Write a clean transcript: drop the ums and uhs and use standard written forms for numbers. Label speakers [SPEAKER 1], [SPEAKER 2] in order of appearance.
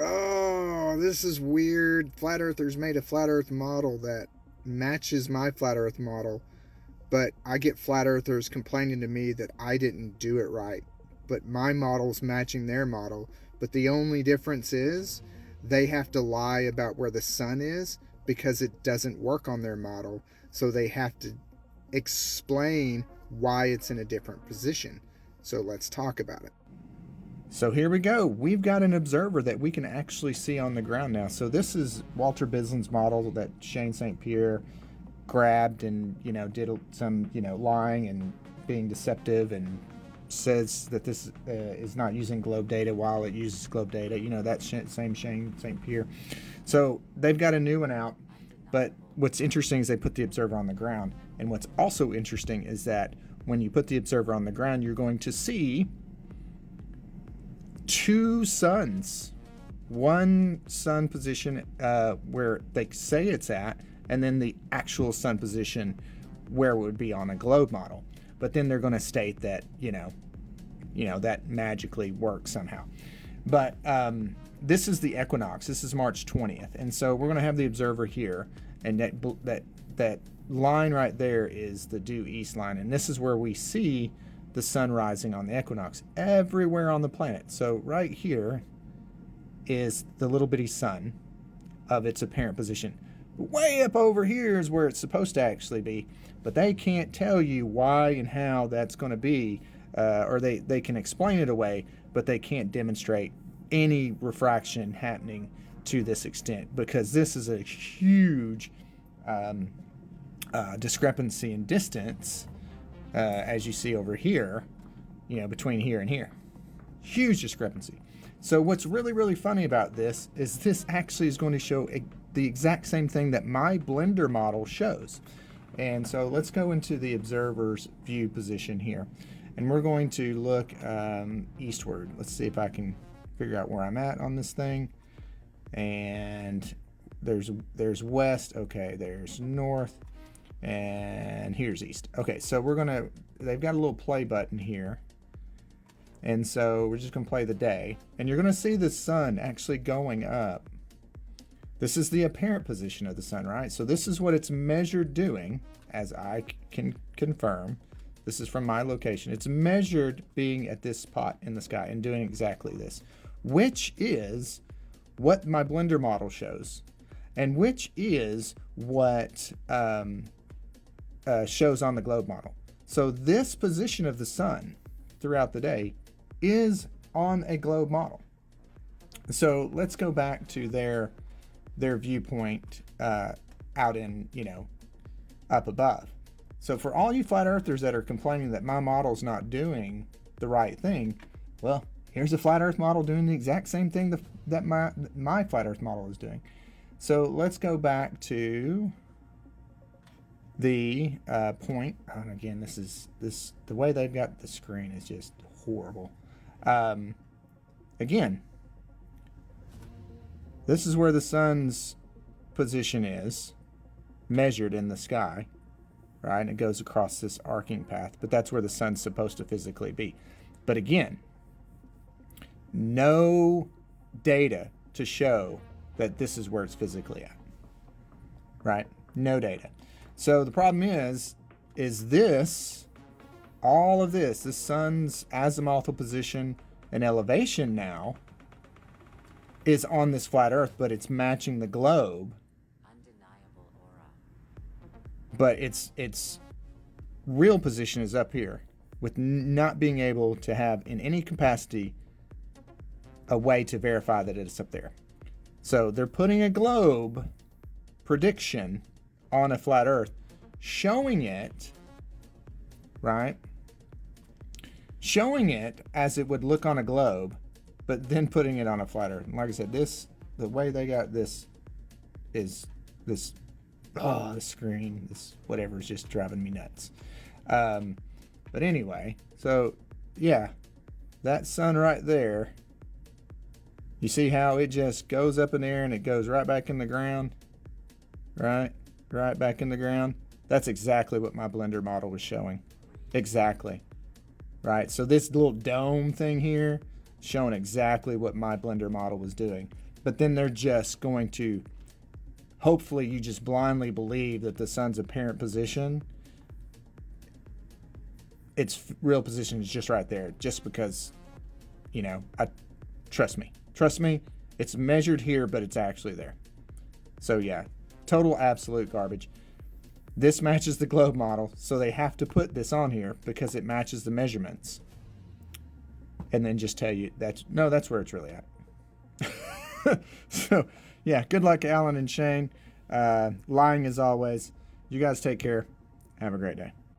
[SPEAKER 1] Oh, this is weird. Flat Earthers made a flat Earth model that matches my flat Earth model, but I get flat Earthers complaining to me that I didn't do it right. But my model's matching their model. But the only difference is they have to lie about where the sun is because it doesn't work on their model. So they have to explain why it's in a different position. So let's talk about it.
[SPEAKER 2] So here we go. We've got an observer that we can actually see on the ground now. So this is Walter Bislin's model that Shane St. Pierre grabbed and, did some, lying and being deceptive and says that this is not using globe data while it uses globe data. That same Shane St. Pierre. So they've got a new one out. But what's interesting is they put the observer on the ground. And what's also interesting is that when you put the observer on the ground, you're going to see two suns. One sun position where they say it's at, and then the actual sun position where it would be on a globe model. But then they're going to state that, that magically works somehow. But this is the equinox. This is March 20th. And so we're going to have the observer here. And that line right there is the due east line. And this is where we see the sun rising on the equinox everywhere on the planet. So right here is the little bitty sun of its apparent position. Way up over here is where it's supposed to actually be. But they can't tell you why and how that's going to be. Or they can explain it away, but they can't demonstrate any refraction happening to this extent, because this is a huge discrepancy in distance, as you see over here, between here and here. Huge discrepancy. So what's really, really funny about this is this actually is going to show the exact same thing that my Blender model shows. And so let's go into the observer's view position here. And we're going to look eastward. Let's see if I can figure out where I'm at on this thing. And there's west. Okay, there's north. And here's east. Okay, so they've got a little play button here. And so we're just going to play the day. And you're going to see the sun actually going up. This is the apparent position of the sun, right? So this is what it's measured doing, as I can confirm. This is from my location. It's measured being at this spot in the sky and doing exactly this, which is what my Blender model shows, and which is what shows on the globe model. So this position of the sun throughout the day is on a globe model. So let's go back to their viewpoint out in, up above. So for all you flat earthers that are complaining that my model's not doing the right thing, well, here's a flat earth model doing the exact same thing that my flat earth model is doing. So let's go back to the point. And again, the way they've got the screen is just horrible. Again, this is where the sun's position is measured in the sky, right? And it goes across this arcing path, but that's where the sun's supposed to physically be. But again, no data to show that this is where it's physically at, right? No data. So the problem is this, all of this, the sun's azimuthal position and elevation now is on this flat earth, but it's matching the globe.
[SPEAKER 3] Undeniable aura.
[SPEAKER 2] But its real position is up here, with not being able to have in any capacity a way to verify that it's up there. So they're putting a globe prediction on a flat earth, showing it, right? Showing it as it would look on a globe, but then putting it on a flat earth. And like I said, the way they got this is this, the screen, this whatever is just driving me nuts. But anyway, so yeah, that sun right there, you see how it just goes up in the air and it goes right back in the ground, right back in the ground. That's exactly what my Blender model was showing. Exactly. Right, so this little dome thing here showing exactly what my Blender model was doing. but then they're just going to, hopefully you just blindly believe that the sun's apparent position, its real position is just right there, just because, trust me, it's measured here, but it's actually there. So yeah, total absolute garbage. This matches the globe model, so they have to put this on here because it matches the measurements. And then just tell you that's where it's really at. So yeah, good luck, Alan and Shane. Lying as always. You guys take care. Have a great day.